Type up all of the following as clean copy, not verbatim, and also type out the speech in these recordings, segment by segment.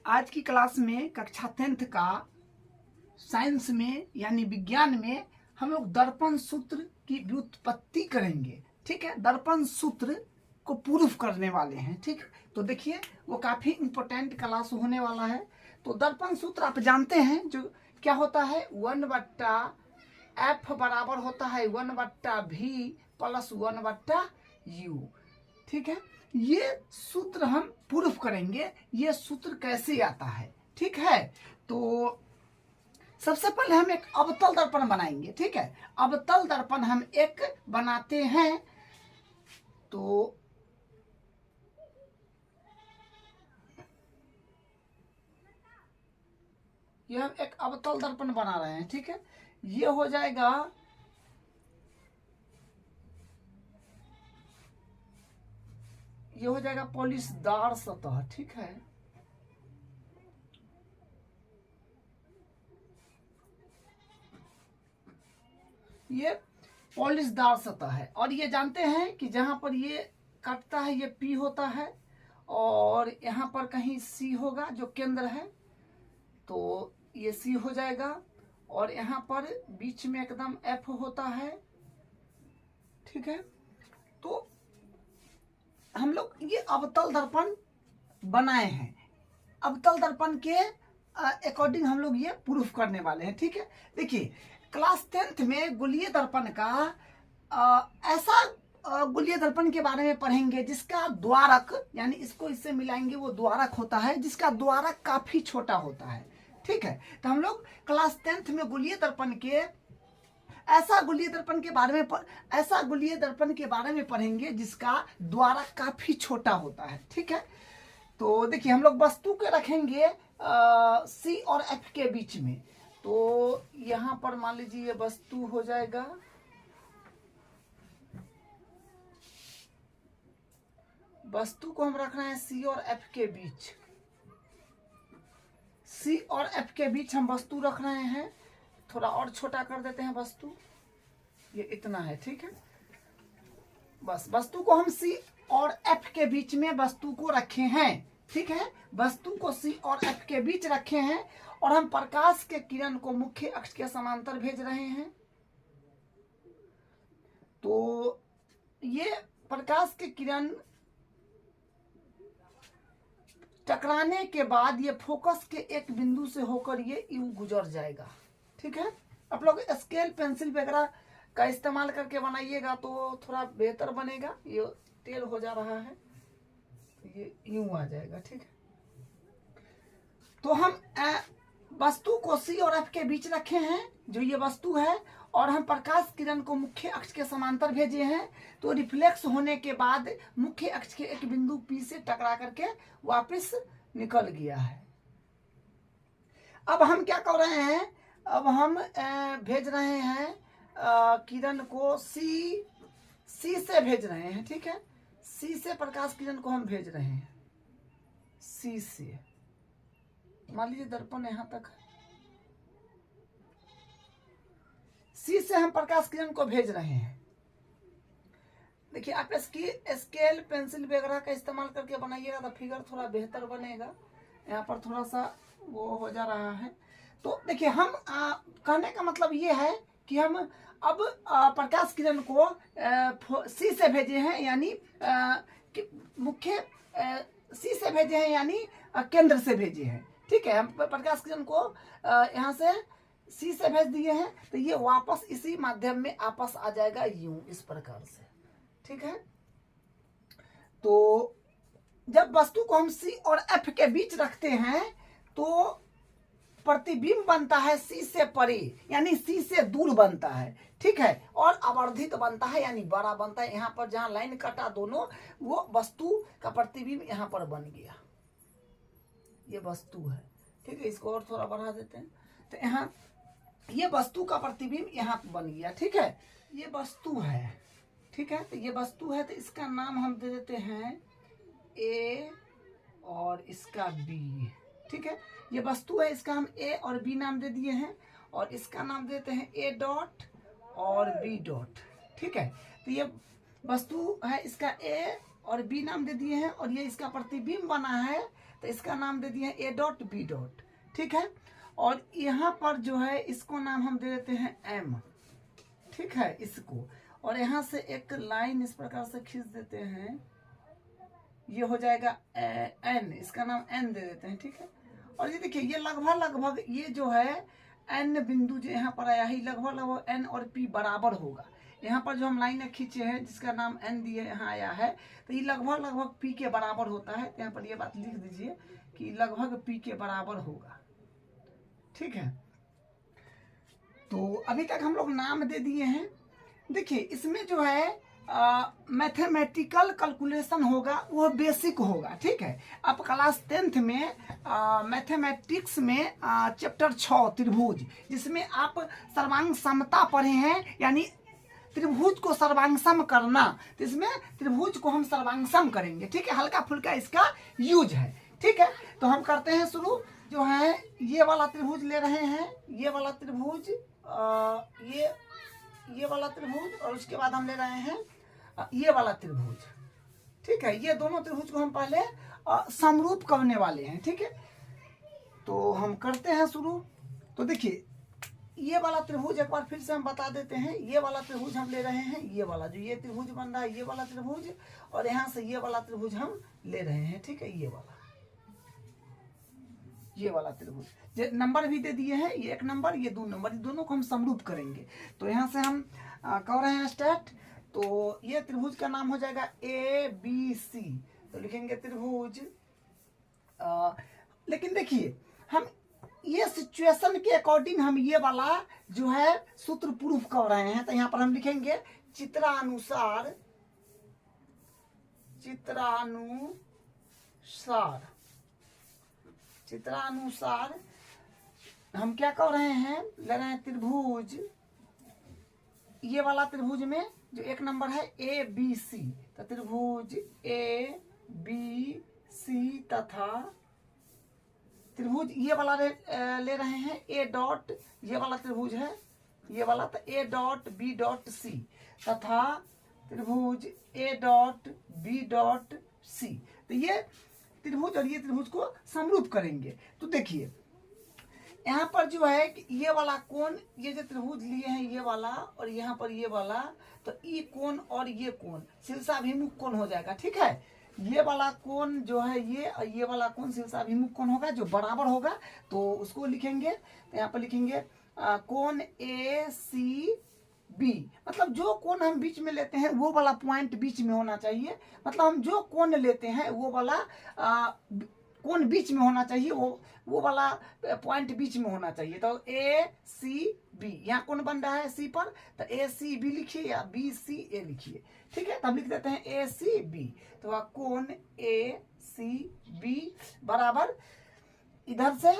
आज की क्लास में कक्षा 10th का साइंस में यानी विज्ञान में हम लोग दर्पण सूत्र की व्युत्पत्ति करेंगे। ठीक है, दर्पण सूत्र को प्रूफ करने वाले हैं। ठीक, तो देखिए वो काफी इंपॉर्टेंट क्लास होने वाला है। तो दर्पण सूत्र आप जानते हैं जो क्या होता है, 1/f बराबर होता है 1/v प्लस 1/u। ठीक है, ये सूत्र हम प्रूफ करेंगे। ये सूत्र कैसे आता है, ठीक है। तो सबसे पहले हम एक अवतल दर्पण बनाएंगे। ठीक है, अवतल दर्पण हम एक बनाते हैं। तो ये हम एक अवतल दर्पण बना रहे हैं। ठीक है, ये हो जाएगा पॉलिशदार सतह। ठीक है, ये पॉलिशदार सतह है। और ये जानते हैं कि जहां पर ये कटता है ये P होता है और यहाँ पर कहीं C होगा जो केंद्र है, तो ये C हो जाएगा। और यहाँ पर बीच में एकदम F होता है। ठीक है, तो हम लोग ये अवतल दर्पण बनाए हैं। अवतल दर्पण के अकॉर्डिंग हम लोग ये प्रूफ करने वाले हैं। ठीक है, देखिए क्लास 10th में गोलीय दर्पण का ऐसा गोलीय दर्पण के बारे में पढ़ेंगे जिसका द्वारक, यानी इसको इससे मिलाएंगे, वो द्वारक होता है जिसका द्वारक काफी छोटा होता है। ठीक है, तो हम लोग क्लास 10th में गोलीय दर्पण के ऐसा गोलीय दर्पण के बारे में पढ़ेंगे जिसका द्वारक काफी छोटा होता है। ठीक है, तो देखिए हम लोग वस्तु के रखेंगे C और F के बीच में। तो यहां पर मान लीजिए ये वस्तु हो जाएगा, वस्तु को हम रख रहे हैं C और F के बीच। C और F के बीच हम वस्तु रख रहे हैं। थोड़ा और छोटा कर देते हैं वस्तु, ये इतना है। ठीक है, बस वस्तु को हम C और F के बीच में वस्तु को रखे हैं। ठीक है, वस्तु को C और F के बीच रखे हैं और हम प्रकाश के किरण को मुख्य अक्ष के समांतर भेज रहे हैं। तो ये प्रकाश के किरण टकराने के बाद ये फोकस के एक बिंदु से होकर ये यूं गुजर जाएगा। ठीक है, आप लोग स्केल पेंसिल वगैरह का इस्तेमाल करके बनाइएगा तो थोड़ा बेहतर बनेगा। ये टेढ़ हो जा रहा है, ये यूं आ जाएगा। ठीक है, तो हम वस्तु को C और F के बीच रखे हैं जो ये वस्तु है, और हम प्रकाश किरण को मुख्य अक्ष के समांतर भेजे हैं। तो रिफ्लेक्स होने के बाद मुख्य अक्ष के एक बिंदु P से टकरा करके वापस निकल गया है। अब हम क्या कर रहे हैं, अब हम भेज रहे हैं किरण को C से भेज रहे हैं। ठीक है, C से प्रकाश किरण को हम भेज रहे हैं। C से मान लीजिए दर्पण यहां तक है, C से हम प्रकाश किरण को भेज रहे हैं। देखिए आप स्केल पेंसिल वगैरह का इस्तेमाल करके बनाइएगा तो फिगर थोड़ा बेहतर बनेगा। यहाँ पर थोड़ा सा वो हो जा रहा है। तो देखिए हम कहने का मतलब ये है कि हम अब प्रकाश किरण को C से भेजे हैं, यानी मुख्य C से भेजे हैं, यानी केंद्र से भेजे हैं। ठीक है, हम प्रकाश किरण को यहाँ से C से भेज दिए हैं, तो ये वापस इसी माध्यम में आपस आ जाएगा यूं, इस प्रकार से। ठीक है, तो जब वस्तु को हम C और F के बीच रखते हैं तो प्रतिबिंब बनता है C से परे, यानी C से दूर बनता है। ठीक है, और आवर्धित बनता है, यानी बड़ा बनता है। यहाँ पर जहां लाइन कटा दोनों, वो वस्तु का प्रतिबिंब यहाँ पर बन गया। ये वस्तु है। ठीक है, इसको और थोड़ा बढ़ा देते हैं तो यहाँ ये वस्तु का प्रतिबिंब यहाँ बन गया। ठीक है, ये वस्तु है। ठीक है, तो ये वस्तु है, तो इसका नाम हम दे देते हैं A और इसका B। ठीक है, ये वस्तु है, इसका हम A और B नाम दे दिए हैं, और इसका नाम देते हैं A डॉट और B डॉट। ठीक है, तो ये वस्तु है, इसका A और B नाम दे दिए हैं, और ये इसका प्रतिबिंब बना है तो इसका नाम दे दिए ए डॉट बी डॉट, ठीक है। और यहाँ पर जो है इसको नाम हम दे देते हैं एम, ठीक है इसको। और यहाँ से एक लाइन इस प्रकार से खींच देते हैं, ये हो जाएगा एन, इसका नाम एन दे देते हैं, ठीक है। और ये देखिए ये लगभग ये जो है एन बिंदु जो यहाँ पर आया है लगभग एन और पी बराबर होगा। यहाँ पर जो हम लाइन खींचे हैं जिसका नाम एन दिए यहाँ आया है, तो ये लगभग पी के बराबर होता है। तो यहाँ पर ये बात लिख दीजिए कि लगभग पी के बराबर होगा, ठीक है। तो अभी तक हम लोग नाम दे दिए हैं। देखिए इसमें जो है मैथमेटिकल कैलकुलेशन होगा, वो बेसिक होगा, ठीक है। अब क्लास 10th में मैथमेटिक्स में चैप्टर 6 त्रिभुज, जिसमें आप सर्वांग समता पढ़े हैं, यानी त्रिभुज को सर्वांगसम करना, तो इसमें त्रिभुज को हम सर्वांगसम करेंगे, ठीक है। हल्का फुल्का इसका यूज है, ठीक है। तो हम करते हैं शुरू। जो है ये वाला त्रिभुज ले रहे हैं, ये वाला त्रिभुज, ये वाला त्रिभुज, और उसके बाद हम ले रहे हैं ये वाला त्रिभुज, ठीक है। ये दोनों त्रिभुज को हम पहले समरूप करने वाले हैं, ठीक है। तो हम करते हैं शुरू। तो देखिए ये वाला त्रिभुज एक बार फिर से हम बता देते हैं, ये वाला त्रिभुज हम ले रहे हैं, ये वाला जो ये त्रिभुज बन रहा है ये वाला त्रिभुज, और यहाँ से ये वाला त्रिभुज हम ले रहे हैं, ठीक है। ये वाला त्रिभुज नंबर भी दे दिए हैं, ये 1 नंबर, ये 2 नंबर, ये दोनों को हम समरूप करेंगे। तो यहाँ से हम कर रहे हैं स्टार्ट। तो ये त्रिभुज का नाम हो जाएगा ए बी सी। तो लिखेंगे त्रिभुज, लेकिन देखिए हम ये सिचुएशन के अकॉर्डिंग हम ये वाला जो है सूत्र प्रूफ कर रहे हैं। तो यहाँ पर हम लिखेंगे चित्रानुसार हम क्या कर रहे हैं, ले रहे हैं त्रिभुज, ये वाला त्रिभुज में जो 1 नंबर है ए बी सी, तो त्रिभुज ए बी सी तथा त्रिभुज ये वाला ले रहे हैं ए डॉट, ये वाला त्रिभुज है ये वाला, तो A dot B dot C तथा त्रिभुज A dot B dot C. तो ये त्रिभुज और ये त्रिभुज को समरूप करेंगे। तो देखिए यहाँ पर जो है कि ये वाला कोण, ये जो त्रिभुज लिए हैं ये वाला और यहाँ पर ये वाला, तो ये कोण और ये कोण शीर्षाभिमुख कोण हो जाएगा, ठीक है। ये वाला कोण जो है ये, और ये वाला कोण शीर्षाभिमुख कोण होगा जो बराबर होगा, तो उसको लिखेंगे। तो यहाँ पर लिखेंगे कोण ए सी बी, मतलब जो कोण हम बीच में लेते हैं वो वाला पॉइंट बीच में होना चाहिए। मतलब हम जो कोण लेते हैं वो वाला कोण बीच में होना चाहिए, वो वाला पॉइंट बीच में होना चाहिए। तो ए सी बी, यहाँ कोण बन रहा है सी पर, तो ए सी बी लिखिए या बी सी ए लिखिए, ठीक है। तब लिख देते हैं ए सी बी। तो वह कोण ए सी बी बराबर इधर से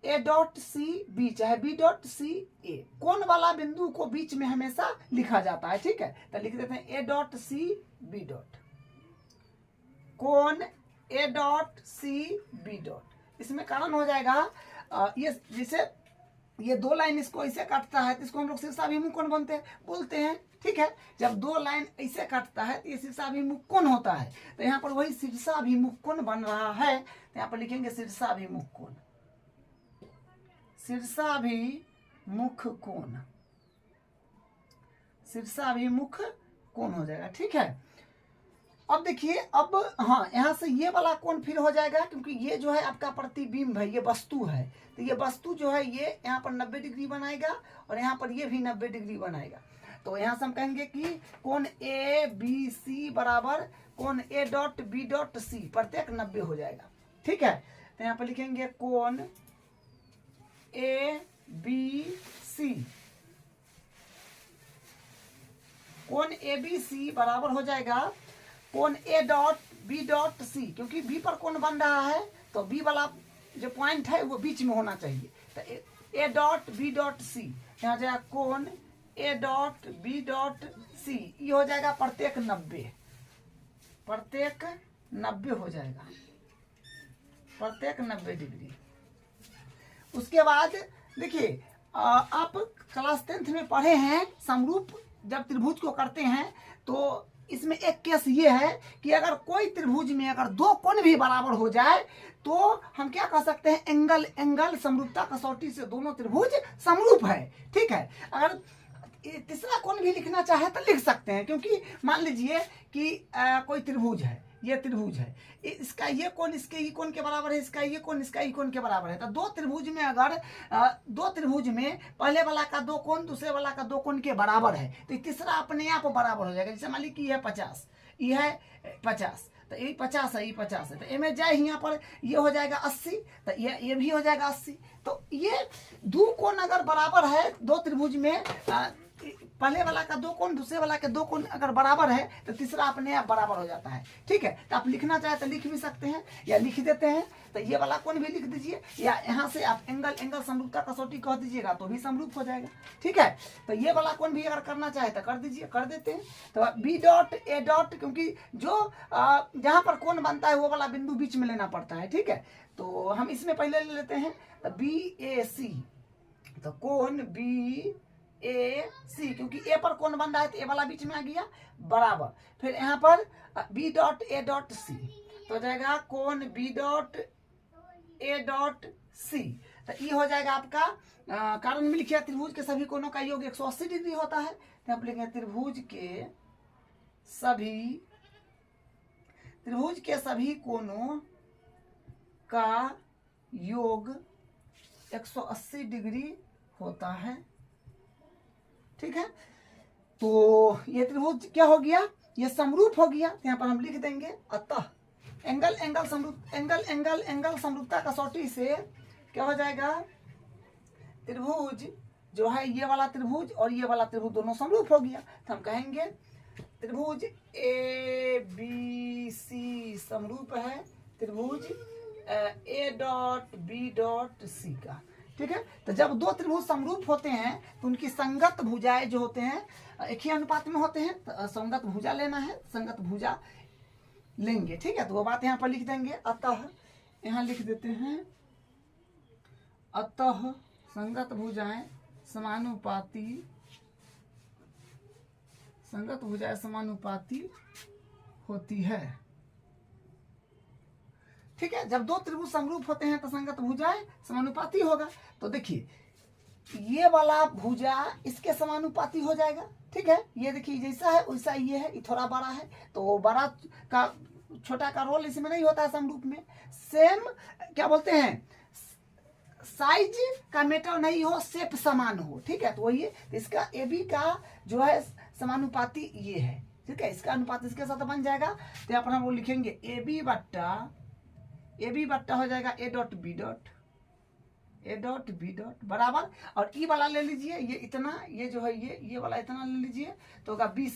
ए डॉट सी बी चाहे बी डॉट सी ए, कोण वाला बिंदु को बीच में हमेशा लिखा जाता है, ठीक है। तो लिख देते हैं A dot C B dot, कोण A dot C B dot. इसमें कारण हो जाएगा ये जैसे ये 2 लाइन इसको ऐसे काटता है तो इसको हम लोग शीर्षाभिमुख कोण बोलते हैं, ठीक है। जब 2 लाइन ऐसे काटता है तो ये शीर्षाभिमुख कोण होता है। तो यहाँ पर वही शीर्षाभिमुख कोण बन रहा है। तो यहाँ पर लिखेंगे शीर्षाभिमुख कोण, शीर्षाभिमुख कोण हो जाएगा, ठीक है। अब देखिए अब हाँ यहाँ से ये वाला कोण फिर हो जाएगा, क्योंकि ये जो है आपका प्रतिबिंब है, ये वस्तु है। तो ये वस्तु जो है ये यहाँ पर 90 डिग्री बनाएगा और यहाँ पर ये भी 90 डिग्री बनाएगा। तो यहाँ से हम कहेंगे कि कोण ए बी सी बराबर कोण A dot B dot C प्रत्येक 90 हो जाएगा, ठीक है। तो यहाँ पर लिखेंगे कोण ए बी सी, कोण ए बी सी बराबर हो जाएगा कोण A dot B dot C, क्योंकि बी पर कोण बन रहा है तो बी वाला जो पॉइंट है वो बीच में होना चाहिए। तो A dot B dot C, यहाँ जाएगा कोण A dot B dot C, ये हो जाएगा प्रत्येक 90 हो जाएगा, प्रत्येक 90 डिग्री। उसके बाद देखिए आप क्लास 10th में पढ़े हैं समरूप जब त्रिभुज को करते हैं, तो इसमें एक केस ये है कि अगर कोई त्रिभुज में अगर 2 कोण भी बराबर हो जाए तो हम क्या कह सकते हैं, एंगल एंगल समरूपता कसौटी से दोनों त्रिभुज समरूप है। ठीक है, अगर तीसरा कोण भी लिखना चाहे तो लिख सकते हैं, क्योंकि मान लीजिए कि कोई त्रिभुज है, ये त्रिभुज है, इसका ये कोण इसके ई कोण के बराबर है, इसका ये कोण इसका ई कोण के बराबर है। तो दो त्रिभुज में अगर दो त्रिभुज में पहले वाला का दो कोण दूसरे वाला का दो कोण के बराबर है, तो तीसरा अपने आप बराबर हो जाएगा। जैसे मान ली कि यह 50, यह है 50, तो ये 50 है, ये 50 है, तो ये में जाए यहाँ पर ये हो जाएगा 80, तो ये भी हो जाएगा 80। तो ये दो कोण अगर बराबर है दो त्रिभुज में, पहले वाला का दो कोण दूसरे वाला के दो कोण अगर बराबर है तो तीसरा अपने आप बराबर हो जाता है। ठीक है, तो आप लिखना चाहे तो लिख भी सकते हैं या लिख देते हैं, तो ये वाला कोण भी लिख दीजिए, या यहाँ से आप एंगल एंगल समरूपता कसौटी कह दीजिएगा तो भी समरूप हो जाएगा। ठीक है, तो ये वाला कोण भी अगर करना चाहे तो कर दीजिए, कर देते हैं। तो बी डॉट ए डॉट, क्योंकि जो जहाँ पर कोण बनता है वो वाला बिंदु बीच में लेना पड़ता है। ठीक है, तो हम इसमें पहले ले लेते हैं, तो बी ए सी, तो कोण बी ए सी, क्योंकि ए पर कोण बन रहा है तो ए वाला बीच में आ गया बराबर। फिर यहाँ पर B dot A dot C, तो हो जाएगा कोण B dot A dot C, तो ये हो जाएगा आपका कारण में लिखिए त्रिभुज के सभी कोणों का योग 180 डिग्री होता है। तो आप लिखेंगे त्रिभुज के सभी कोणों का योग 180 डिग्री होता है। ठीक है, तो ये त्रिभुज क्या हो गया, ये समरूप हो गया। यहाँ पर हम लिख देंगे अतः एंगल एंगल समरूपता कसौटी से क्या हो जाएगा, त्रिभुज जो है ये वाला त्रिभुज और ये वाला त्रिभुज दोनों समरूप हो गया। तो हम कहेंगे त्रिभुज ए बी सी समरूप है त्रिभुज A dot B dot C का। ठीक है, तो जब दो त्रिभुज समरूप होते हैं तो उनकी संगत भुजाएं जो होते हैं एक ही अनुपात में होते हैं, तो संगत भुजा लेना है, संगत भुजा लेंगे। ठीक है, तो वो बात यहाँ पर लिख देंगे, अतः यहाँ लिख देते हैं, अतः संगत भुजाएं समानुपाती, संगत भुजाएं समानुपाती होती है। ठीक है, जब दो त्रिभुज समरूप होते हैं तो संगत भुजाएं समानुपाती होगा। तो देखिए ये वाला भुजा इसके समानुपाती हो जाएगा। ठीक है, ये देखिए जैसा है वैसा ये है, ये थोड़ा बड़ा है तो बड़ा का छोटा का रोल इसमें नहीं होता है समरूप में। सेम क्या बोलते हैं, साइज का मैटर नहीं हो, शेप समान हो। ठीक है, तो वही इसका ए बी का जो है समानुपाती ये है। ठीक है, इसका अनुपात इसके साथ बन जाएगा। तो यहाँ पर हम वो लिखेंगे ए बी बट्टा हो जाएगा ए डॉट बी डॉट बराबर, और ई वाला ले लीजिए, ये इतना, ये जो है ये वाला इतना ले लीजिए, तो होगा बी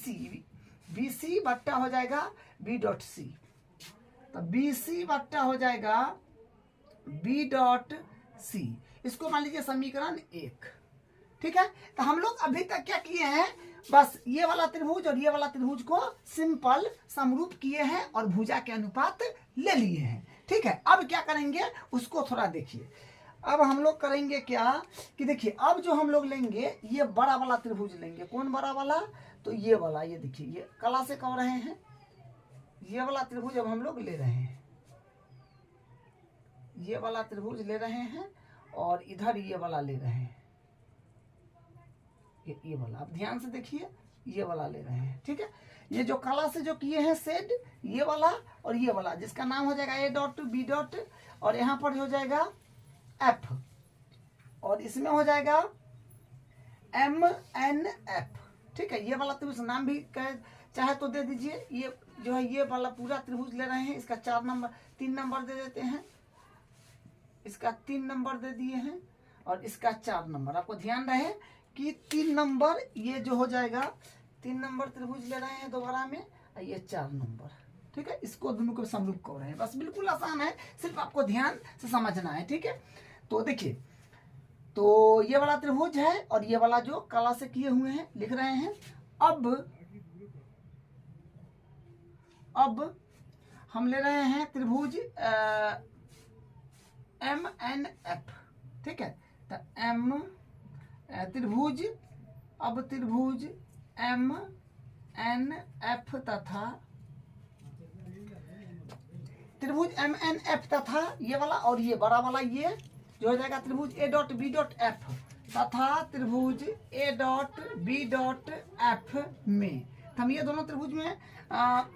सी बट्टा हो जाएगा बी डॉट सी, तो बी सी बट्टा हो जाएगा बी डॉट सी। इसको मान लीजिए समीकरण 1। ठीक है, तो हम लोग अभी तक क्या किए हैं, बस ये वाला त्रिभुज और ये वाला त्रिभुज को सिंपल समरूप किए हैं और भुजा के अनुपात ले लिए हैं। ठीक है, अब क्या करेंगे उसको थोड़ा देखिए। अब हम लोग करेंगे क्या कि देखिए, अब जो हम लोग लेंगे ये बड़ा वाला त्रिभुज लेंगे। कौन बड़ा वाला, तो ये वाला, ये देखिए ये कला से कह रहे हैं, ये वाला त्रिभुज अब हम लोग ले रहे हैं, ये वाला त्रिभुज ले रहे हैं और इधर ये वाला ले रहे हैं, ये वाला। आप ध्यान से देखिए, ये वाला ले रहे हैं। ठीक है, ये जो कला से जो किए हैं शेड, ये वाला और ये वाला, जिसका नाम हो जाएगा ए डॉट बी डॉट, और यहाँ पर हो जाएगा एफ, और इसमें हो जाएगा एम एन एफ। ठीक है, ये वाला त्रिभुज नाम भी चाहे तो दे दीजिए। ये जो है ये वाला पूरा त्रिभुज ले रहे हैं, इसका 3 नंबर दे देते हैं, इसका 3 नंबर दे दिए हैं और इसका 4 नंबर। आपको ध्यान रहे कि 3 नंबर ये जो हो जाएगा, 3 नंबर त्रिभुज ले रहे हैं दोबारा में, और ये 4 नंबर। ठीक है, इसको दोनों को समरूप कर रहे हैं, बस बिल्कुल आसान है, सिर्फ आपको ध्यान से समझना है। ठीक है, तो देखिए, तो ये वाला त्रिभुज है और ये वाला जो कला से किए हुए हैं लिख रहे हैं। अब हम ले रहे हैं त्रिभुज एम एन एफ। ठीक है, तो एम त्रिभुज, अब त्रिभुज एम एन एफ तथा त्रिभुज एम एन एफ तथा ये वाला और ये बड़ा वाला ये जो हो जाएगा त्रिभुज A dot B dot F तथा त्रिभुज A dot B dot F में, तो हम ये दोनों त्रिभुज में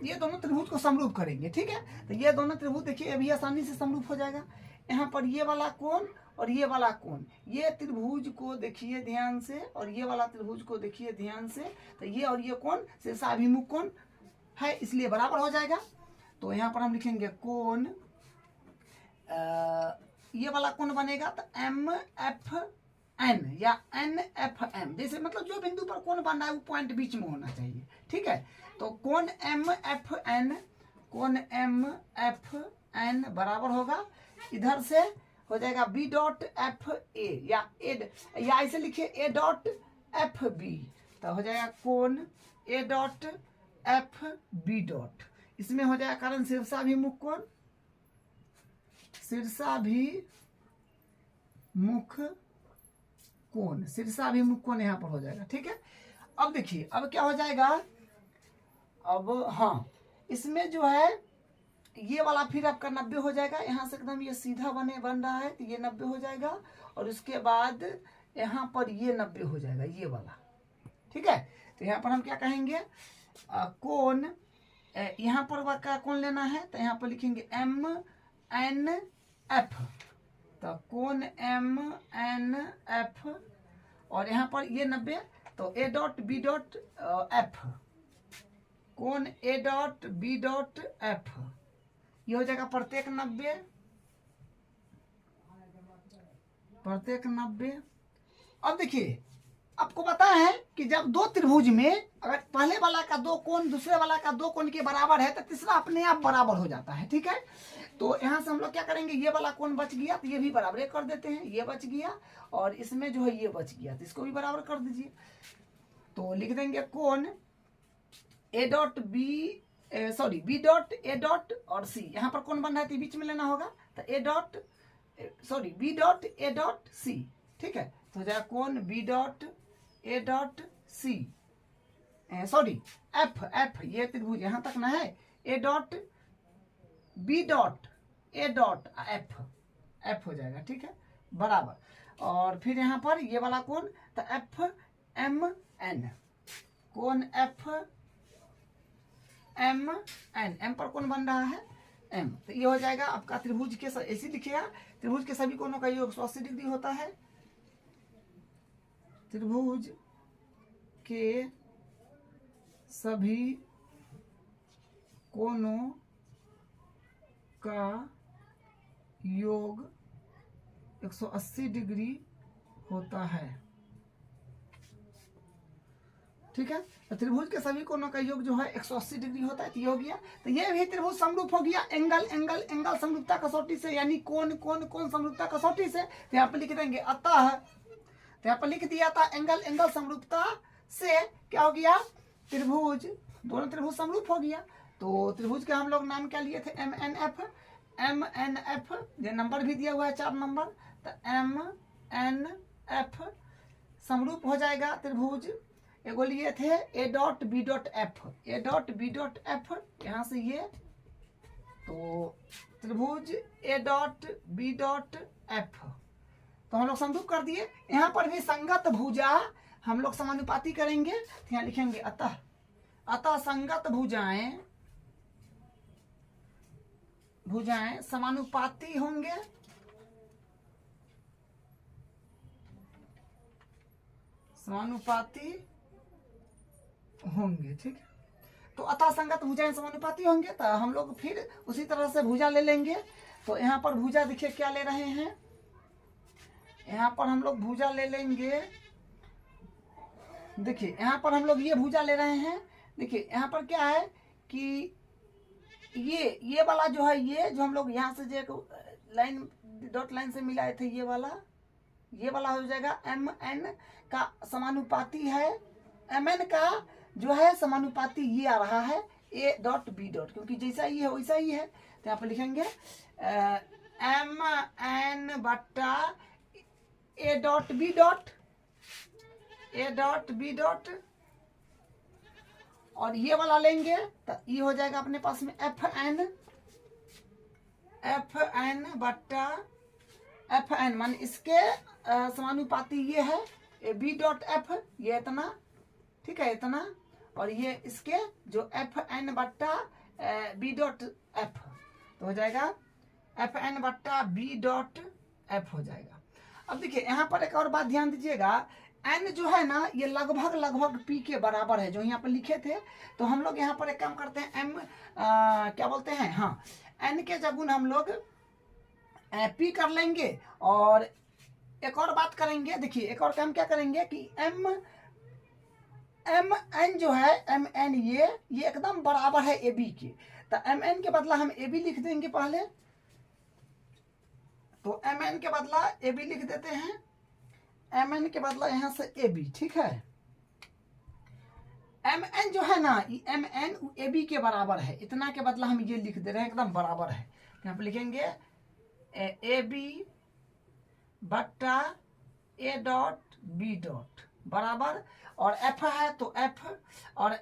ये दोनों त्रिभुज को समरूप करेंगे। ठीक है, तो ये दोनों त्रिभुज देखिए अभी आसानी से समरूप हो जाएगा। यहाँ पर ये वाला कोण और ये वाला कोण, ये त्रिभुज को देखिए ध्यान से और ये वाला त्रिभुज को देखिए ध्यान से, तो ये और ये कोण शीर्षाभिमुख कोण है इसलिए बराबर हो जाएगा। तो यहाँ पर हम लिखेंगे कोण, ये वाला कोण बनेगा तो एम एफ एन या एन एफ एम, जैसे मतलब जो बिंदु पर कोण बन रहा है वो पॉइंट बीच में होना चाहिए। ठीक है, तो कोण एम एफ एन, कोण एम एफ एन बराबर होगा इधर से हो जाएगा बी डॉट एफ ए या ऐसे लिखिए ए डॉट एफ बी, तो हो जाएगा कोण A dot F B dot, इसमें हो जाएगा कारण शीर्षाभिमुख कोण, शीर्षाभिमुख कोण, शीर्षाभिमुख कोण यहाँ पर हो जाएगा। ठीक है, अब देखिए अब क्या हो जाएगा, अब हाँ इसमें जो है ये वाला फिर आपका 90 हो जाएगा, यहाँ से एकदम ये सीधा बन रहा है तो ये 90 हो जाएगा और उसके बाद यहाँ पर ये 90 हो जाएगा ये वाला। ठीक है, तो यहाँ पर हम क्या कहेंगे, कोण यहाँ पर का कोण लेना है तो यहाँ पर लिखेंगे एम एन एफ, तो कोण एम एन एफ और यहाँ पर ये 90 तो A dot B dot F, कोण A dot B dot F, ये हो जाएगा प्रत्येक 90 प्रत्येक 90। अब देखिए आपको पता है कि जब दो त्रिभुज में अगर पहले वाला का दो कोण दूसरे वाला का दो कोण के बराबर है तो तीसरा अपने आप बराबर हो जाता है। ठीक है, तो यहाँ से हम लोग क्या करेंगे, ये वाला कोण बच गया तो ये भी बराबर कर देते हैं, ये बच गया और इसमें जो है ये बच गया तो इसको भी बराबर कर दीजिए। तो लिख देंगे कोण A dot B sorry B dot A dot और सी, यहाँ पर कोण बन रहा है तो बीच में लेना होगा तो A dot sorry B dot A dot C. ठीक है, तो हो जाएगा कोण B dot A dot C sorry F F, ये त्रिभुज यहाँ तक ना है, A dot B dot A dot F F हो जाएगा। ठीक है, बराबर और फिर यहाँ पर ये वाला कोण तो एफ एम एन, कोण एफ एम एन, एम पर कोण बन रहा है एम, तो ये हो जाएगा आपका त्रिभुज के ऐसे लिखिएगा, त्रिभुज के सभी कोणों का योग 180 डिग्री होता है, त्रिभुज के सभी कोणों का योग 180 डिग्री होता है। ठीक है, तो त्रिभुज के सभी कोणों का योग जो है 180 डिग्री होता है, तो ये हो गया। तो ये भी त्रिभुज समरूप हो गया एंगल एंगल एंगल समरूपता कसौटी से, यानी कोण कोण कोण समरूपता कसौटी से। तो यहाँ पर लिख देंगे अतः, तो यहाँ पर लिख दिया था एंगल एंगल समरूपता से क्या हो गया, त्रिभुज दोनों त्रिभुज समरूप हो गया। तो त्रिभुज का हम लोग नाम क्या लिए थे, M N F, M N F, ये नंबर भी दिया हुआ है 4 नंबर, तो एम एन एफ समरूप हो जाएगा त्रिभुज एगो लिए थे A dot B dot F, A dot B dot F, यहाँ से ये तो त्रिभुज A dot B dot F, तो हम लोग समरूप कर दिए। यहाँ पर भी संगत भुजा हम लोग समानुपाती करेंगे, तो यहाँ लिखेंगे अतः, अतः संगत भुजाएं भुजाएं समानुपाती होंगे, समानुपाती होंगे। ठीक है, तो अतः संगत भुजाएं समानुपाती होंगे, तो हम लोग फिर उसी तरह से भुजा ले लेंगे। तो यहाँ पर भुजा देखिए क्या ले रहे हैं, यहाँ पर हम लोग भुजा ले लेंगे, देखिए यहाँ पर हम लोग ये भुजा ले रहे हैं। देखिए यहाँ पर क्या है कि ये वाला जो है, ये जो हम लोग यहाँ से जो लाइन डॉट लाइन से मिलाए थे, ये वाला हो जाएगा एम एन का समानुपाती है, एम एन का जो है समानुपाती ये आ रहा है ए डॉट बी डॉट, क्योंकि जैसा ही है वैसा ही है। तो यहाँ पर लिखेंगे एम एन बट्टा A dot B dot, A dot B dot, और ये वाला लेंगे तो ये हो जाएगा अपने पास में एफ एन एफ एन बट्टा एफ एन मान इसके समानुपाती ये है बी डॉट एफ, ये इतना, ठीक है, इतना, और ये इसके जो एफ एन बट्टा बी डॉट एफ, तो हो जाएगा एफ एन बट्टा बी डॉट एफ हो जाएगा। अब देखिए यहाँ पर एक और बात ध्यान दीजिएगा, एन जो है ना ये लगभग लगभग पी के बराबर है जो यहाँ पर लिखे थे। तो हम लोग यहाँ पर एक काम करते हैं, एम क्या बोलते हैं, हाँ, एन के जगह हम लोग पी कर लेंगे। और एक और बात करेंगे, देखिए एक और काम क्या करेंगे कि एम एन जो है, एम एन ये एकदम बराबर है ए बी के, तो एम एन के बदला हम ए बी लिख देंगे पहले। तो एम एन के बदला ए बी लिख देते हैं, एम एन के बदला यहां से ए बी, ठीक है। एम एन जो है ना, एम एन ए बी के बराबर है, इतना के बदला हम ये लिख दे रहे हैं, एकदम बराबर है। यहाँ पे लिखेंगे ए बी बट्टा ए डॉट बी डॉट बराबर, और एफ है तो एफ, और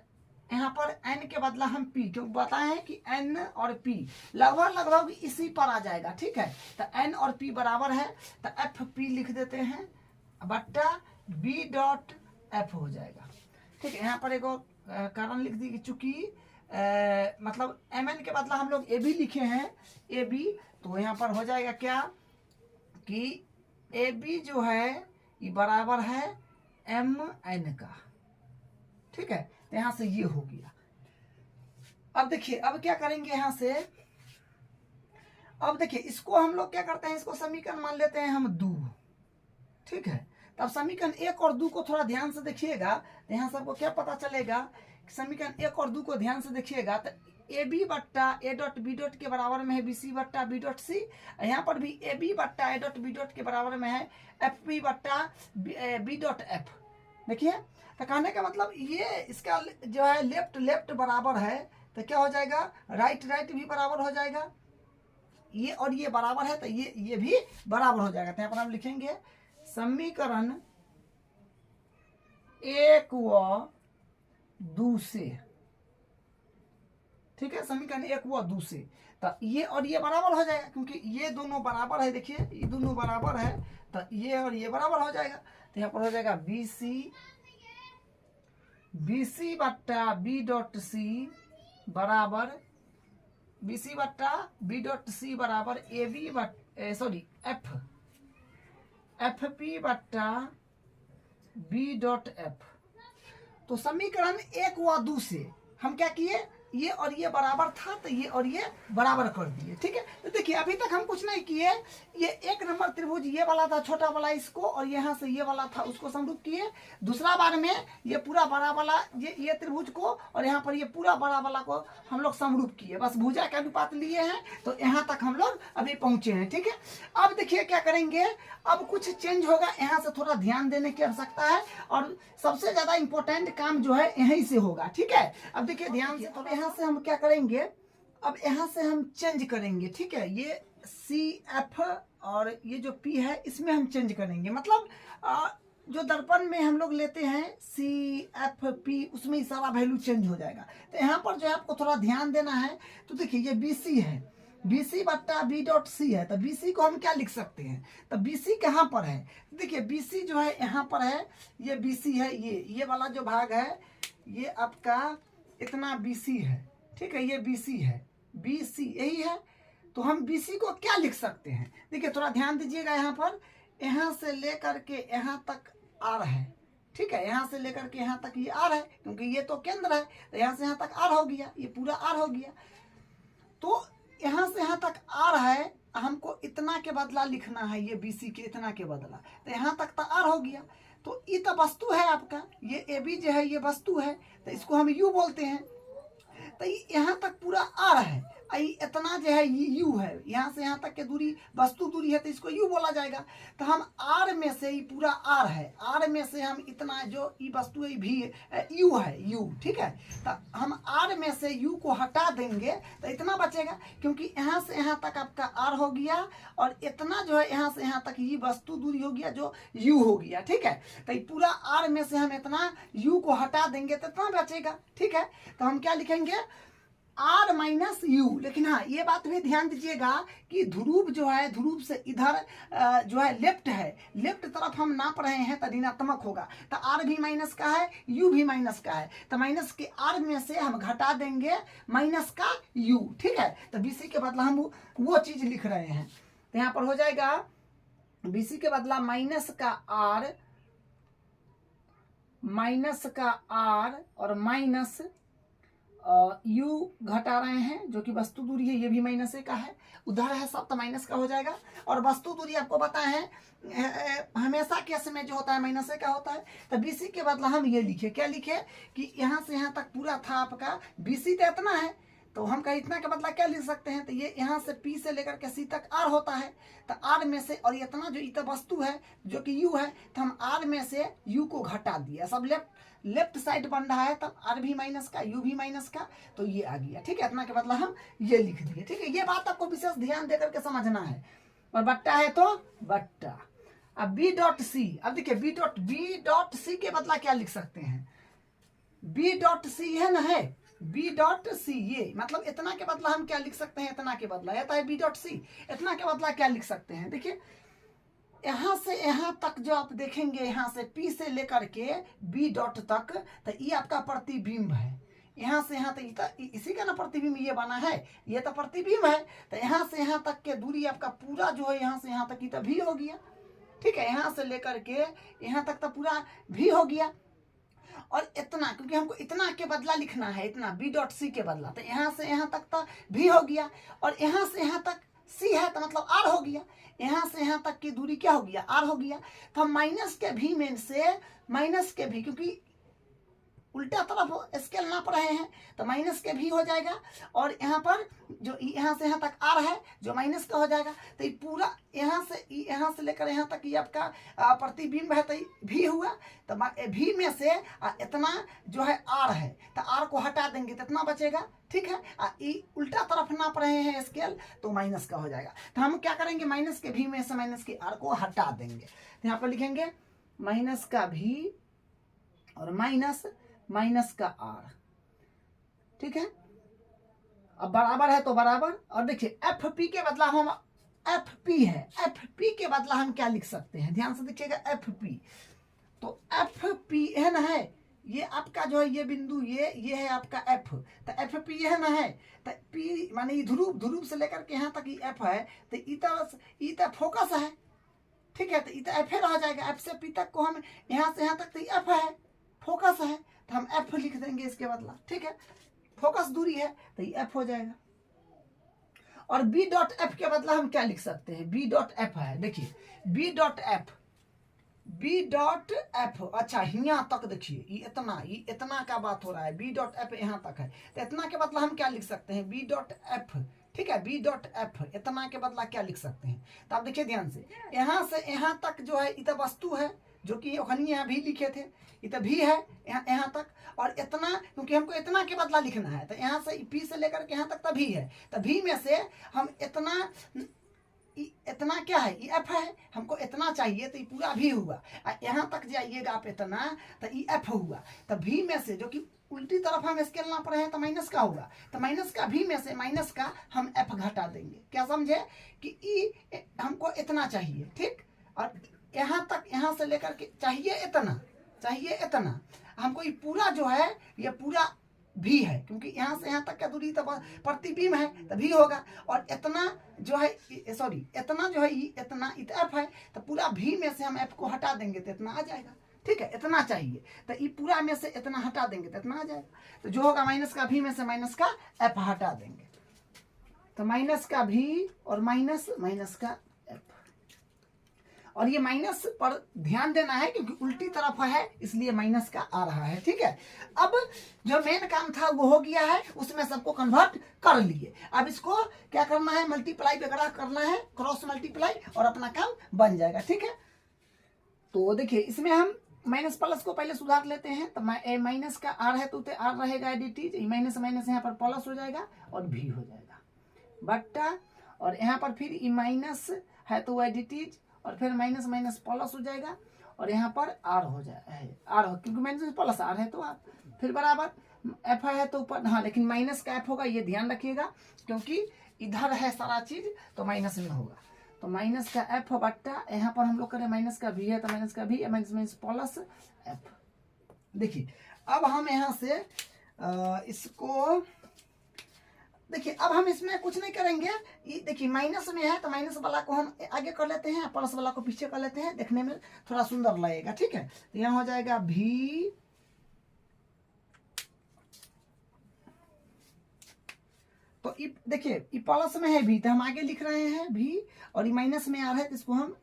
यहाँ पर एन के बदला हम पी, क्योंकि बताए हैं कि एन और पी लगभग लगभग इसी पर आ जाएगा, ठीक है। तो एन और पी बराबर है, तो एफ पी लिख देते हैं बट्टा बी डॉट एफ हो जाएगा, ठीक है। यहाँ पर एक कारण लिख दी कि चूंकि मतलब एम एन के बदला हम लोग ए बी लिखे हैं, ए बी, तो यहाँ पर हो जाएगा क्या कि ए बी जो है ये बराबर है एम एन का, ठीक है। तो यहां से ये हो गया। अब देखिए अब क्या करेंगे यहाँ से, अब देखिए इसको हम लोग क्या करते हैं, इसको समीकरण मान लेते हैं हम 2, ठीक है। तब समीकरण 1 और 2 को थोड़ा ध्यान से देखिएगा, तो यहाँ सबको क्या पता चलेगा, समीकरण 1 और 2 को ध्यान से देखिएगा, तो ए बी बट्टा ए डॉट बी डॉट के बराबर में है बी सी बट्टा बी डॉट सी, यहाँ पर भी ए बी बट्टा ए डॉट बी डॉट के बराबर में है एफ बी बट्टा बी डॉट एफ। देखिए तो कहने का मतलब ये इसका जो है लेफ्ट लेफ्ट बराबर है, तो क्या हो जाएगा, राइट राइट भी बराबर हो जाएगा, ये और ये बराबर है तो ये भी बराबर हो जाएगा। तो यहाँ पर हम लिखेंगे समीकरण 1 व 2 से, ठीक है, समीकरण 1 व 2 से, तो ये और ये बराबर हो जाएगा, क्योंकि ये दोनों बराबर है, देखिए ये दोनों बराबर है, तो ये और ये बराबर हो जाएगा। तो यहाँ पर हो जाएगा बी सी बट्टा बी डॉट सी बराबर बी सी बट्टा बी डॉट सी बराबर A B sorry F P बट्टा बी डॉट एफ। तो समीकरण 1 व 2 से हम क्या किए, ये और ये बराबर था तो ये और ये बराबर कर दिए, ठीक है। तो देखिए अभी तक हम कुछ नहीं किए, ये 1 नंबर त्रिभुज ये वाला था छोटा वाला, इसको और यहाँ से ये वाला था उसको समरूप किए। दूसरा बार में ये पूरा बड़ा वाला ये त्रिभुज को और यहाँ पर ये पूरा बड़ा वाला को हम लोग समरूप किए, बस भुजा का अनुपात लिए हैं, तो यहाँ तक हम लोग अभी पहुंचे हैं, ठीक है। अब देखिए क्या करेंगे, अब कुछ चेंज होगा, यहाँ से थोड़ा ध्यान देने की आवश्यकता है, और सबसे ज्यादा इंपॉर्टेंट काम जो है यहीं से होगा, ठीक है। अब देखिए ध्यान से, तो यहाँ से हम क्या करेंगे, अब यहाँ से हम चेंज करेंगे, ठीक है। ये सी एफ और ये जो पी है इसमें हम चेंज करेंगे, मतलब जो दर्पण में हम लोग लेते हैं सी एफ पी, उसमें ही सारा वैल्यू चेंज हो जाएगा। तो यहाँ पर जो है आपको थोड़ा ध्यान देना है। तो देखिए ये बी सी है, बी सी बट्टा बी डॉट सी है, तो बी सी को हम क्या लिख सकते हैं, तो बी सी कहाँ पर है, देखिए बी सी जो है यहाँ पर है, ये बी सी है, ये वाला जो भाग है ये आपका इतना बी सी है, ठीक है, ये बी सी है, बी सी यही है। तो हम बी सी को क्या लिख सकते हैं, देखिए थोड़ा ध्यान दीजिएगा, यहाँ पर यहाँ से लेकर के यहाँ तक आर है, ठीक है, यहाँ से लेकर के यहाँ तक ये आर है, क्योंकि ये तो केंद्र है, तो यहाँ से यहाँ तक आर हो गया, ये पूरा आर हो गया। तो यहाँ से यहाँ तक आर है, हमको इतना के बदला लिखना है, ये बी सी के इतना के बदला, तो यहाँ तक तो आर हो गया। तो ये तो वस्तु है आपका, ये ए बी जो है ये वस्तु है, तो इसको हम यू बोलते हैं। तो यहाँ तक पूरा आर है, इतना जो है ये यू है, यहाँ से यहाँ तक के दूरी वस्तु दूरी है, तो इसको यू बोला जाएगा। तो हम आर में से ही पूरा आर है, आर में से हम इतना जो ये वस्तु है भी यू है, यू, ठीक है। तो हम आर में से यू को हटा देंगे तो इतना बचेगा, क्योंकि यहाँ से यहाँ तक आपका आर हो गया, और इतना जो है यहाँ से यहाँ तक ये वस्तु दूरी हो गया जो यू हो गया, ठीक है। तो पूरा आर में से हम इतना यू को हटा देंगे तो इतना बचेगा, ठीक है। तो हम क्या लिखेंगे, आर माइनस यू। लेकिन हाँ ये बात भी ध्यान दीजिएगा कि ध्रुव जो है, ध्रुव से इधर जो है लेफ्ट है, लेफ्ट तरफ हम नाप रहे हैं तो ऋणात्मक होगा, तो आर भी माइनस का है, यू भी माइनस का है, तो माइनस के आर में से हम घटा देंगे माइनस का यू। ठीक है, तो बीसी के बदला हम वो चीज लिख रहे हैं, तो यहाँ पर हो जाएगा बीसी के बदला माइनस का आर और माइनस यू घटा रहे हैं, जो कि वस्तु दूरी है, ये भी माइनस का है, उधर है सब तो माइनस का हो जाएगा। और वस्तु दूरी आपको बताए हैं हमेशा केस में जो होता है माइनस का होता है, तो बीसी के बदला हम ये लिखे, क्या लिखे कि यहाँ से यहाँ तक पूरा था आपका बीसी तो इतना है, तो हम कहीं इतना का बदला क्या लिख सकते हैं, तो ये यहाँ से पी से लेकर के सी तक आर होता है, तो आर में से और इतना जो इतना वस्तु है जो कि यू है, तो हम आर में से यू को घटा दिया, सब लेफ्ट साइड बन रहा है, तब आर भी माइनस का यू भी माइनस का, तो ये आ गया। ठीक है, इतना के बदला हम ये लिख दिए। ठीक है, ये बात आपको विशेष ध्यान देकर के समझना है। और बट्टा है तो बट्टा। अब बी डॉट सी, अब देखिए बी डॉट सी के बदला क्या लिख सकते हैं, बी डॉट सी है ना, है बी डॉट सी, ये मतलब इतना के बदला हम क्या लिख सकते हैं, इतना के बदला आता है बी डॉट सी, इतना के बदला क्या लिख सकते हैं, देखिए यहाँ से यहाँ तक जो आप देखेंगे, यहाँ से पी से लेकर के बी डॉट तक, तो ये आपका प्रतिबिंब है, यहाँ से यहाँ तक इसी का ना प्रतिबिंब ये बना है, ये तो प्रतिबिंब है, तो यहाँ से यहाँ तक के दूरी आपका पूरा जो है यहाँ से यहाँ तक की तो भी हो गया। ठीक है, यहाँ से लेकर के यहाँ तक तो पूरा भी हो गया। और इतना, क्योंकि हमको इतना के बदला लिखना है, इतना बी डॉट सी के बदला, तो यहाँ से यहाँ तक तो भी हो गया, और यहाँ से यहाँ तक सी है तो मतलब आर हो गया, यहाँ से यहाँ तक की दूरी क्या हो गया, आर हो गया। तो हम माइनस के भी में से माइनस के भी, क्योंकि उल्टा तरफ स्केल नाप रहे हैं, तो माइनस के भी हो जाएगा, और यहाँ पर जो यहाँ से यहाँ तक आर है जो माइनस का हो जाएगा, तो ये पूरा यहाँ से लेकर यहाँ तक ये आपका प्रतिबिंब है, तो भी हुआ, तो भी में से इतना जो है आर है, तो आर को हटा देंगे तो इतना बचेगा। ठीक है, उल्टा तरफ नाप रहे हैं स्केल, तो माइनस का हो जाएगा। तो हम क्या करेंगे, माइनस के भी में से माइनस के आर को हटा देंगे, तो यहाँ पर लिखेंगे माइनस का भी और माइनस का आर। ठीक है, अब बराबर है तो बराबर, और देखिए एफ पी के बदला हम एफ पी है, एफ पी के बदला हम क्या लिख सकते हैं, ध्यान से देखिएगा एफ पी, तो एफ पी है ना, है ये आपका जो है ये बिंदु, ये है आपका एफ, तो एफ पी है ना, है तो पी माने ये ध्रुव से लेकर के यहाँ तक ये एफ है, तो इतना फोकस है। ठीक है, तो इतना एफ रह जाएगा, एफ से पी तक को हम यहाँ से यहाँ तक तो एफ है, फोकस है, तो हम एफ लिख देंगे इसके बदला। ठीक है, फोकस दूरी है तो ये एफ हो जाएगा। और बी डॉट एफ के बदला हम क्या लिख सकते हैं, बी डॉट एफ है, देखिए बी डॉट एफ, अच्छा यहाँ तक देखिए ये इतना का बात हो रहा है, बी डॉट एफ यहाँ तक है, तो इतना के बदला हम क्या लिख सकते हैं, बी डॉट एफ। ठीक है, बी डॉट एफ इतना के बदला क्या लिख सकते हैं, तो आप देखिए ध्यान से, यहाँ से यहाँ तक जो है इतना वस्तु है, जो कि यहाँ भी लिखे थे, इतना भी है यहाँ तक, और इतना क्योंकि हमको इतना के बदला लिखना है, तो यहाँ से पी से लेकर के यहाँ तक तभी है, तभी में से हम इतना क्या है, ये एफ है, हमको इतना चाहिए, तो ये पूरा भी हुआ, यहाँ तक जाइएगा आप इतना, तो ये एफ हुआ, तो भी में से जो कि उल्टी तरफ हम स्केल नाप रहे हैं तो माइनस का होगा, तो माइनस का भी में से माइनस का हम एफ घटा देंगे। क्या समझे कि ई हमको इतना चाहिए, ठीक, और यहाँ तक यहाँ से लेकर के चाहिए इतना, हमको ये पूरा जो है ये पूरा भी है, क्योंकि यहाँ से यहाँ तक का दूरी तो प्रतिबिंब है तभी होगा, और इतना जो है इतना जो है इतना एफ है, तो पूरा भी में से हम एफ को हटा देंगे तो इतना आ जाएगा। ठीक है, इतना चाहिए तो ये पूरा में से इतना हटा देंगे तो इतना आ जाएगा, तो जो होगा माइनस का भी में से माइनस का एफ हटा देंगे, तो माइनस का भी और माइनस का एफ। और ये माइनस पर ध्यान देना है क्योंकि उल्टी तरफ है, इसलिए माइनस का आ रहा है। ठीक है, अब जो मेन काम था वो हो गया है, उसमें सबको कन्वर्ट कर लिए। अब इसको क्या करना है, मल्टीप्लाई वगैरह करना है, क्रॉस मल्टीप्लाई, और अपना काम बन जाएगा। ठीक है, तो देखिए इसमें हम माइनस प्लस को पहले सुधार लेते हैं, तो माइनस का आर है तो आर रहेगा एडिटिव, माइनस माइनस यहाँ पर प्लस हो जाएगा और भी हो जाएगा बट्टा, और यहाँ पर फिर ई माइनस है तो एडिटिव, और फिर माइनस माइनस प्लस हो जाएगा, और यहाँ पर आर हो जाए आर हो, क्योंकि माइनस प्लस आर है तो आर, फिर बराबर एफ है तो ऊपर, हाँ लेकिन माइनस का एफ होगा, ये ध्यान रखिएगा, क्योंकि इधर है सारा चीज तो माइनस में होगा। तो माइनस का एफ बट्टा, यहाँ पर हम लोग करें माइनस का भी है तो माइनस का भी, माइनस माइनस प्लस एफ। देखिए अब हम यहाँ से इसको देखिए, अब हम इसमें कुछ नहीं करेंगे। देखिए माइनस में है तो माइनस वाला को हम आगे कर लेते हैं, प्लस वाला को पीछे कर लेते हैं, देखने में थोड़ा सुंदर लगेगा। ठीक है, तो यहाँ हो जाएगा भी, तो देखिए ये प्लस में है भी तो हम आगे लिख रहे हैं भी, और ये माइनस में आ रहा है तो इसको हम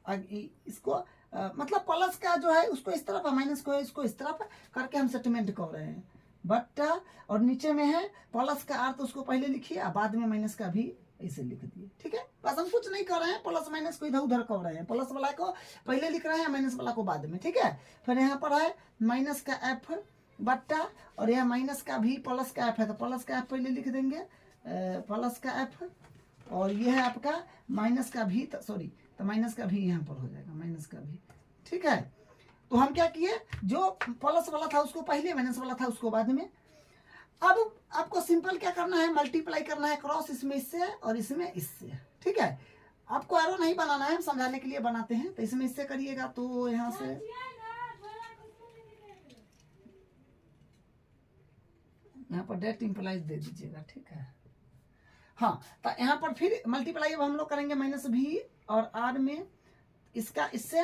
इसको मतलब प्लस का जो है उसको इस तरफ, माइनस को इसको इस तरफ करके हम सेटलमेंट कर रहे हैं बट्टा, और नीचे में है प्लस का आर तो उसको पहले लिखिए और बाद में माइनस का भी इसे लिख दिए। ठीक है, बस हम कुछ नहीं कर रहे हैं, प्लस माइनस को इधर उधर कर रहे हैं, प्लस वाला को पहले लिख रहे हैं, माइनस वाला को बाद में। ठीक है, फिर यहाँ पर है माइनस का एफ बट्टा, और यह माइनस का भी प्लस का एफ है तो प्लस का एफ पहले लिख देंगे, प्लस का एफ, और ये है आपका माइनस का भी, सॉरी तो माइनस का भी यहाँ पर हो जाएगा, माइनस का भी। ठीक है, तो हम क्या किए, जो प्लस वाला था उसको पहले, माइनस वाला था उसको बाद में। अब आपको सिंपल क्या करना है, मल्टीप्लाई करना है, क्रॉस इसमें इससे और इसमें इससे। ठीक है, आपको एरो नहीं बनाना है, हम समझाने के लिए बनाते हैं। तो इसमें इससे करिएगा तो यहाँ से यहाँ पर डेट इंप्लाइज दे दीजिएगा। ठीक है, हाँ तो यहाँ पर फिर मल्टीप्लाई अब हम लोग करेंगे माइनस भी और आर में, इसका इससे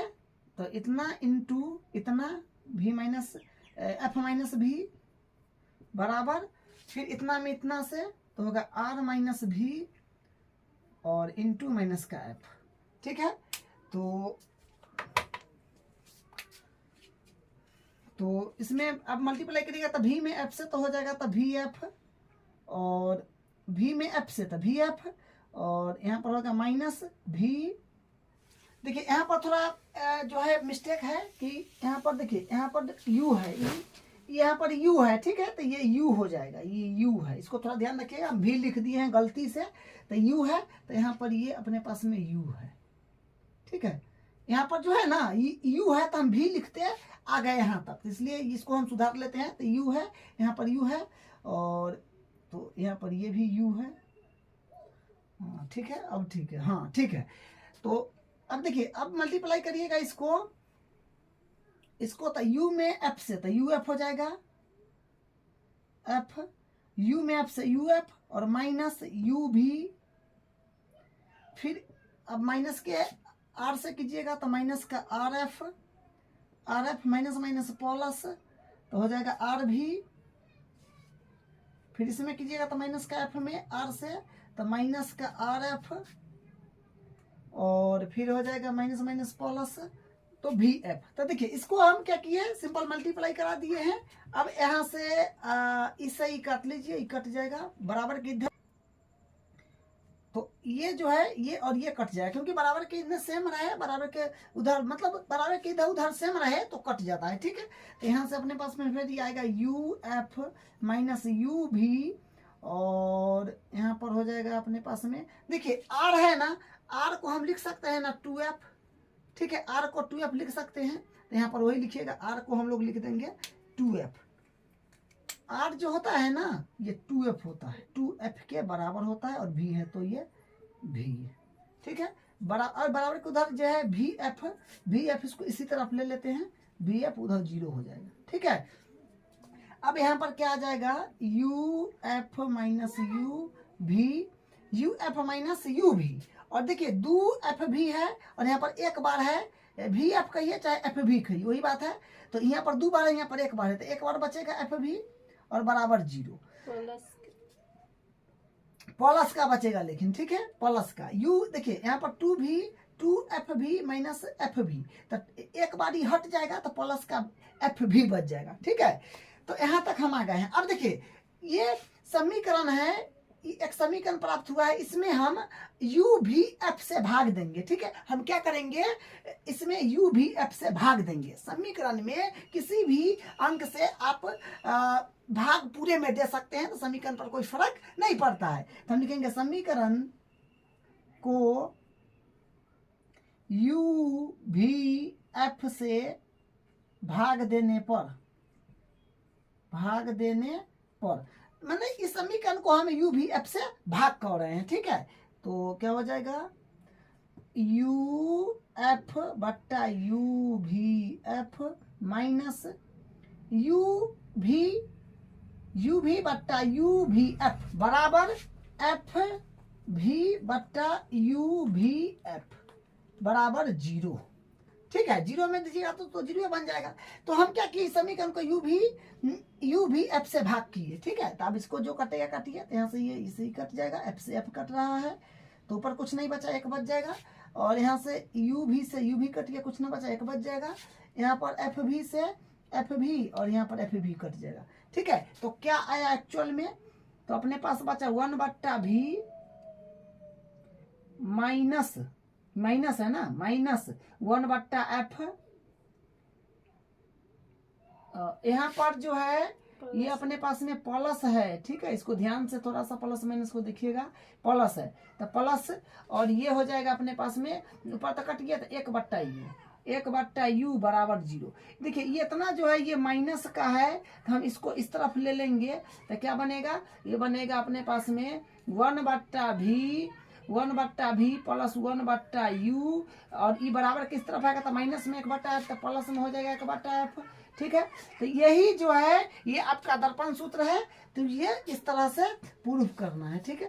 तो इतना इंटू इतना भी माइनस एफ माइनस भी बराबर, फिर इतना में इतना से तो होगा आर माइनस भी और इंटू माइनस का एफ। ठीक है, तो इसमें अब मल्टीप्लाई करिएगा तो भी में एफ से तो हो जाएगा तो भी एफ, और भी में एफ से तो भी एफ, और यहाँ पर होगा माइनस भी। देखिए यहाँ पर थोड़ा जो है मिस्टेक है कि यहाँ पर देखिए यहाँ पर u है, यहाँ पर u है। ठीक है, तो ये u हो जाएगा, ये u है, इसको थोड़ा ध्यान रखिएगा, हम भी लिख दिए हैं गलती से, तो u है तो यहाँ पर ये अपने पास में u है। ठीक है, यहाँ पर जो है ना ये u है तो हम भी लिखते हैं आ गए यहाँ तक, इसलिए इसको हम सुधार लेते हैं। तो u है, यहाँ पर u है, और तो यहाँ पर ये भी u है। हाँ ठीक है, अब ठीक है, हाँ ठीक है। तो अब देखिए अब मल्टीप्लाई करिएगा इसको तो u में f से तो u f हो जाएगा, f u में f से u f और माइनस u भी, फिर अब माइनस के r से कीजिएगा तो माइनस का R F minus minus plus तो हो जाएगा आर भी, फिर इसमें कीजिएगा तो माइनस का एफ में आर से तो माइनस का आर एफ, और फिर हो जाएगा माइनस माइनस प्लस तो भी एफ। तो देखिए इसको हम क्या किए, सिंपल मल्टीप्लाई करा दिए हैं। अब यहाँ से इससे ही काट लीजिए, ये कट जाएगा, बराबर के इधर तो ये जो है ये और ये कट जाएगा, क्योंकि बराबर के इधर सेम रहे, बराबर के उधर मतलब बराबर के इधर उधर सेम रहे तो कट जाता है। ठीक है, तो यहाँ से अपने पास में फिर ये आएगा यू एफ माइनस यू भी, और यहाँ पर हो जाएगा अपने पास में, देखिए आर है ना, आर को हम लिख सकते हैं ना 2f। ठीक है, आर को 2f लिख सकते हैं, तो यहाँ पर वही लिखिएगा, आर को हम लोग लिख देंगे 2f। आर जो होता है ना ये 2f होता है, 2f के बराबर होता है, और भी है तो ये भी है। ठीक है, बराबर के उधर जो है भी एफ इसको इसी तरफ ले लेते हैं, भी एफ उधर 0 हो जाएगा। ठीक है, अब यहाँ पर क्या आ जाएगा, U F minus U F minus you भी, और देखिए 2f भी है और यहाँ पर एक बार है, भी एफ कहिए चाहे एफ भी कहिए वही बात है। तो यहाँ पर 2 बार है, यहाँ पर एक बार है, तो एक बार बचेगा एफ भी और बराबर 0 प्लस का बचेगा, लेकिन ठीक है प्लस का u, देखिए यहाँ पर 2f भी माइनस एफ भी, तो एक बार ही हट जाएगा तो प्लस का एफ भी बच जाएगा। ठीक है, तो यहाँ तक हम आ गए हैं। अब देखिए ये समीकरण है, एक समीकरण प्राप्त हुआ है, इसमें हम u भी f से भाग देंगे। ठीक है, हम क्या करेंगे, इसमें u भी f से भाग देंगे। समीकरण में किसी भी अंक से आप भाग पूरे में दे सकते हैं, तो समीकरण पर कोई फर्क नहीं पड़ता है। तो हम लिखेंगे समीकरण को u भी f से भाग देने पर भाग देने पर, मैंने इस समीकरण को हम यू भी एफ से भाग कर रहे हैं, ठीक है। तो क्या हो जाएगा, यू एफ बट्टा यू भी एफ माइनस यू भी बट्टा यू भी एफ बराबर एफ भी बट्टा यू भी एफ बराबर 0, ठीक है। 0 में दीजिएगा तो 0 बन जाएगा। तो हम क्या किए, समीकरण को यू भी एफ से भाग किए, ठीक है। तो अब इसको जो कटेगा काटिए, तो यहाँ से ये इसे ही कट जाएगा, एफ से एफ कट रहा है तो ऊपर कुछ नहीं बचा, 1 बच जाएगा। और यहाँ से यू भी कट गया, कुछ ना बचा, 1 बच जाएगा। यहाँ पर एफ भी से एफ भी और यहाँ पर एफ भी कट जाएगा, ठीक है। तो क्या आया एक्चुअल में, तो अपने पास बचा 1 बट्टा भी माइनस है ना, माइनस 1 बट्टा एफ। यहाँ पर जो है ये अपने पास में प्लस है, ठीक है। इसको ध्यान से थोड़ा सा प्लस माइनस को देखिएगा, प्लस है तो प्लस, और ये हो जाएगा अपने पास में, ऊपर तक कट गया तो 1 बट्टा यू बराबर 0। देखिए ये इतना जो है ये माइनस का है, तो हम इसको इस तरफ ले लेंगे तो क्या बनेगा, ये बनेगा अपने पास में 1 बट्टा भी प्लस 1 बट्टा यू, और ई बराबर किस तरफ आएगा, तो माइनस में 1 बट्टा एफ, तो प्लस में हो जाएगा 1 बट्टा एफ, ठीक है। तो यही जो है ये आपका दर्पण सूत्र है, तो ये इस तरह से प्रूफ करना है, ठीक है।